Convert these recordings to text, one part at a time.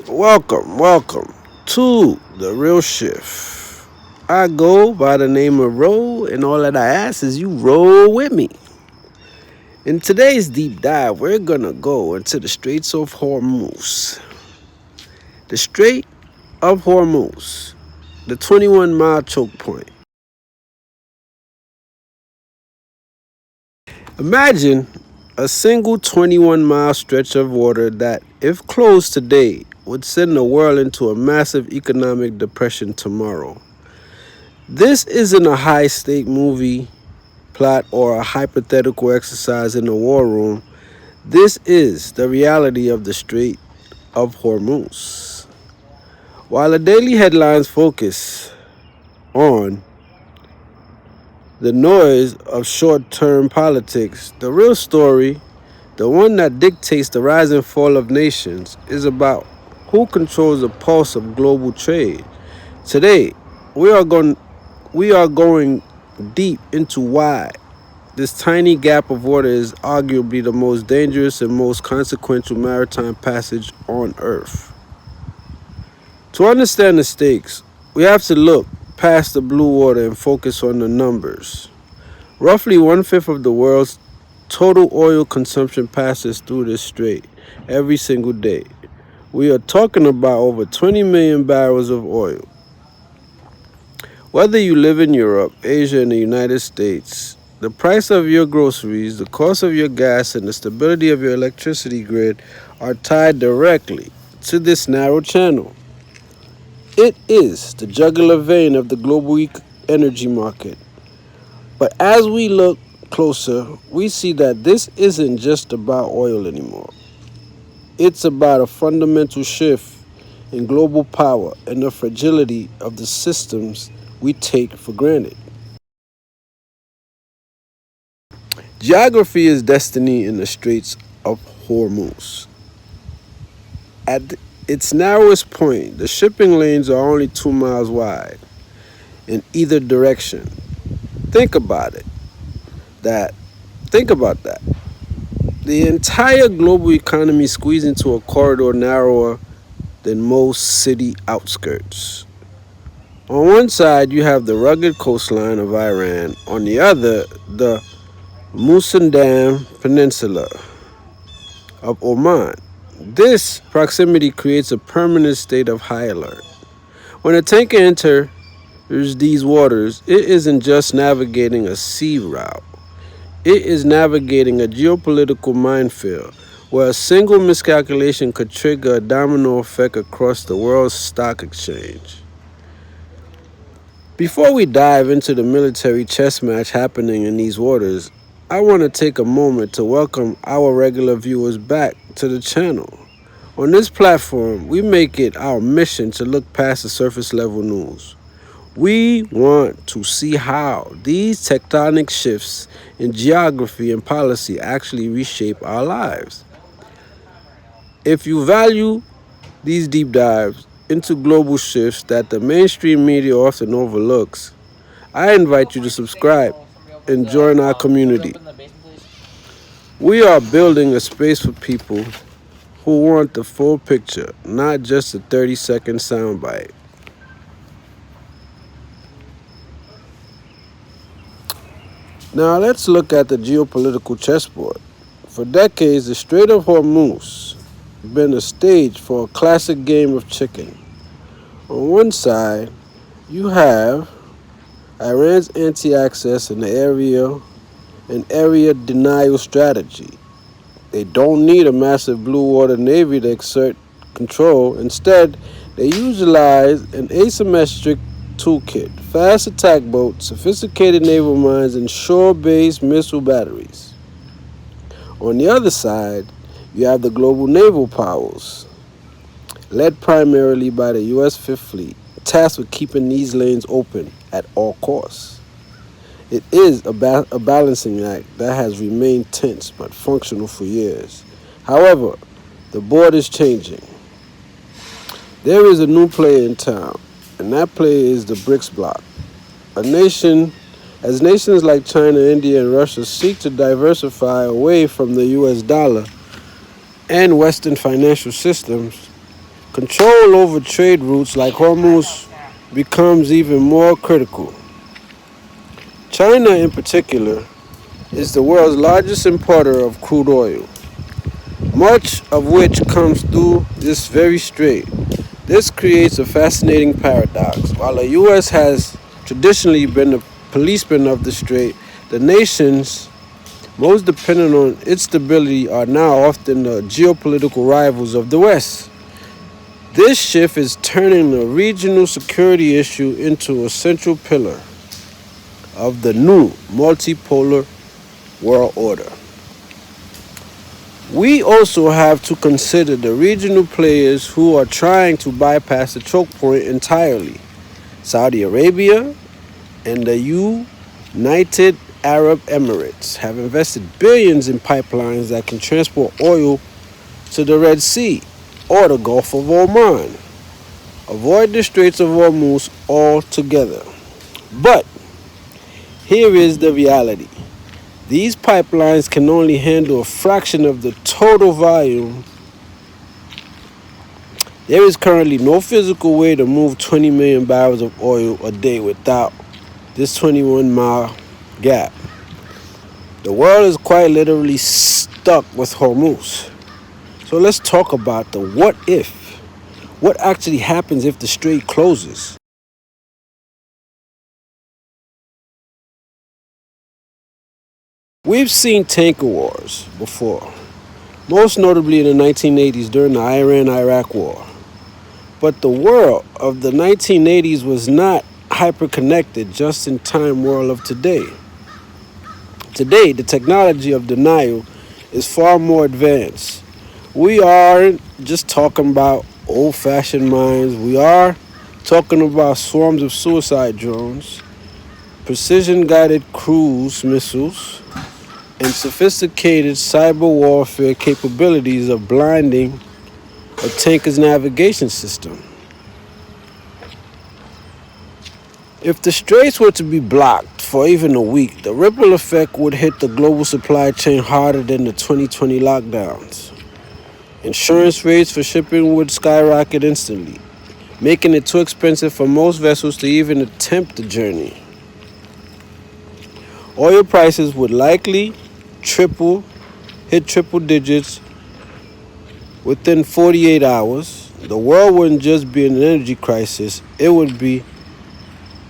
Welcome to The Real Shift. I go by the name of Roll, and all that I ask is you roll with me. In today's deep dive, we're gonna go into the Straits of Hormuz. The Strait of Hormuz, the 21-mile choke point. Imagine a single 21-mile stretch of water that, if closed today, would send the world into a massive economic depression tomorrow. This isn't a high stake movie plot or a hypothetical exercise in a war room. This is the reality of the Strait of Hormuz. While the daily headlines focus on the noise of short term politics, the real story, the one that dictates the rise and fall of nations, is about who controls the pulse of global trade. Today, we are going deep into why this tiny gap of water is arguably the most dangerous and most consequential maritime passage on Earth. To understand the stakes, we have to look past the blue water and focus on the numbers. Roughly one-fifth of the world's total oil consumption passes through this strait every single day. We are talking about over 20 million barrels of oil. Whether you live in Europe, Asia, and the United States, the price of your groceries, the cost of your gas, and the stability of your electricity grid are tied directly to this narrow channel. It is the jugular vein of the global energy market. But as we look closer, we see that this isn't just about oil anymore. It's about a fundamental shift in global power and the fragility of the systems we take for granted. Geography is destiny in the Straits of Hormuz. At its narrowest point, the shipping lanes are only 2 miles wide in either direction. Think about it. That think about that. The entire global economy squeezed into a corridor narrower than most city outskirts. On one side, you have the rugged coastline of Iran. On the other, the Musandam Peninsula of Oman. This proximity creates a permanent state of high alert. When a tanker enters these waters, it isn't just navigating a sea route. It is navigating a geopolitical minefield where a single miscalculation could trigger a domino effect across the world's stock exchange. Before we dive into the military chess match happening in these waters, I want to take a moment to welcome our regular viewers back to the channel. On this platform, we make it our mission to look past the surface level news. We want to see how these tectonic shifts in geography and policy actually reshape our lives. If you value these deep dives into global shifts that the mainstream media often overlooks, I invite you to subscribe and join our community. We are building a space for people who want the full picture, not just a 30-second soundbite. Now let's look at the geopolitical chessboard. For decades, the Strait of Hormuz has been a stage for a classic game of chicken. On one side, you have Iran's anti-access and area denial strategy. They don't need a massive blue water navy to exert control. Instead, they utilize an asymmetric toolkit, fast attack boats, sophisticated naval mines, and shore-based missile batteries. On the other side, you have the global naval powers, led primarily by the U.S. Fifth Fleet, tasked with keeping these lanes open at all costs. It is a balancing act that has remained tense but functional for years. However, the board is changing. There is a new player in town, and that player is the BRICS bloc. As nations like China, India, and Russia seek to diversify away from the US dollar and Western financial systems, Control over trade routes like Hormuz becomes even more critical. China, in particular, is the world's largest importer of crude oil, much of which comes through this very strait. This creates a fascinating paradox. While the U.S. has traditionally been the policeman of the strait, the nations most dependent on its stability are now often the geopolitical rivals of the West. This shift is turning the regional security issue into a central pillar of the new multipolar world order. We also have to consider the regional players who are trying to bypass the choke point entirely. Saudi Arabia and the United Arab Emirates have invested billions in pipelines that can transport oil to the Red Sea or the Gulf of Oman. Avoid the Straits of Hormuz altogether. But here is the reality. These pipelines can only handle a fraction of the total volume. There is currently no physical way to move 20 million barrels of oil a day without this 21-mile gap. The world is quite literally stuck with Hormuz. So let's talk about the what if. What actually happens if the strait closes? We've seen tanker wars before, most notably in the 1980s during the Iran-Iraq War. But the world of the 1980s was not hyper-connected, just-in-time world of today. Today, the technology of denial is far more advanced. We aren't just talking about old-fashioned mines. We are talking about swarms of suicide drones, precision-guided cruise missiles, and sophisticated cyber warfare capabilities of blinding a tanker's navigation system. If the straits were to be blocked for even a week, the ripple effect would hit the global supply chain harder than the 2020 lockdowns. Insurance rates for shipping would skyrocket instantly, making it too expensive for most vessels to even attempt the journey. Oil prices would likely hit triple digits within 48 hours. The world wouldn't just be in an energy crisis, it would be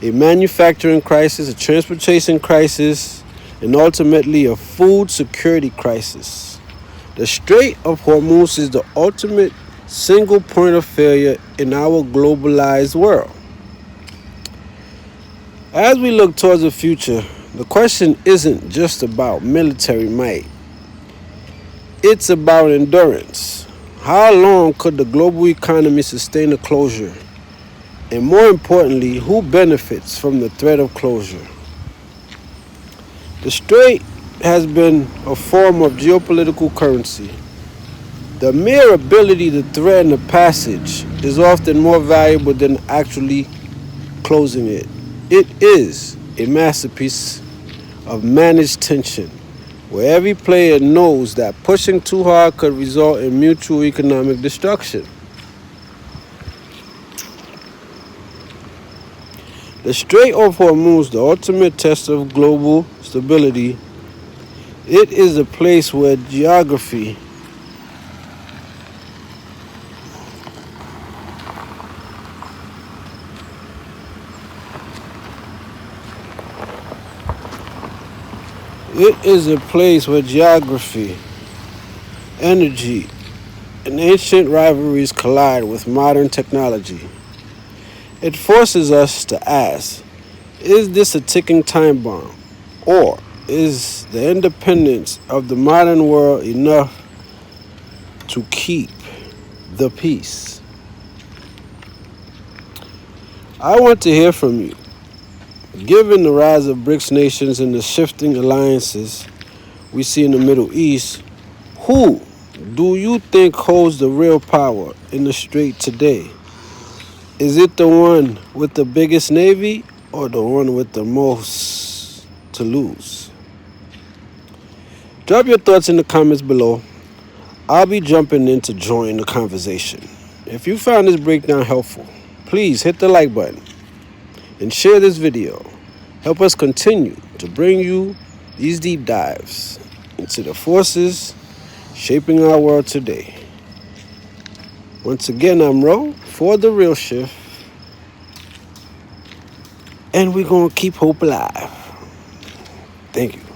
a manufacturing crisis, a transportation crisis, and ultimately a food security crisis. The Strait of Hormuz is the ultimate single point of failure in our globalized world. As we look towards the future, the question isn't just about military might. It's about endurance. How long could the global economy sustain a closure? And more importantly, who benefits from the threat of closure? The strait has been a form of geopolitical currency. The mere ability to threaten a passage is often more valuable than actually closing it. It is a masterpiece of managed tension, where every player knows that pushing too hard could result in mutual economic destruction. The Strait of Hormuz, the ultimate test of global stability, it is a place where geography energy, and ancient rivalries collide with modern technology. It forces us to ask, is this a ticking time bomb? Or is the independence of the modern world enough to keep the peace? I want to hear from you. Given the rise of BRICS nations and the shifting alliances we see in the Middle East, who do you think holds the real power in the strait today? Is it the one with the biggest navy or the one with the most to lose? Drop your thoughts in the comments below. I'll be jumping in to join the conversation. If you found this breakdown helpful, please hit the like button and share this video. Help us continue to bring you these deep dives into the forces shaping our world today. Once again, I'm Ro for The Real Shift, and we're going to keep hope alive. Thank you.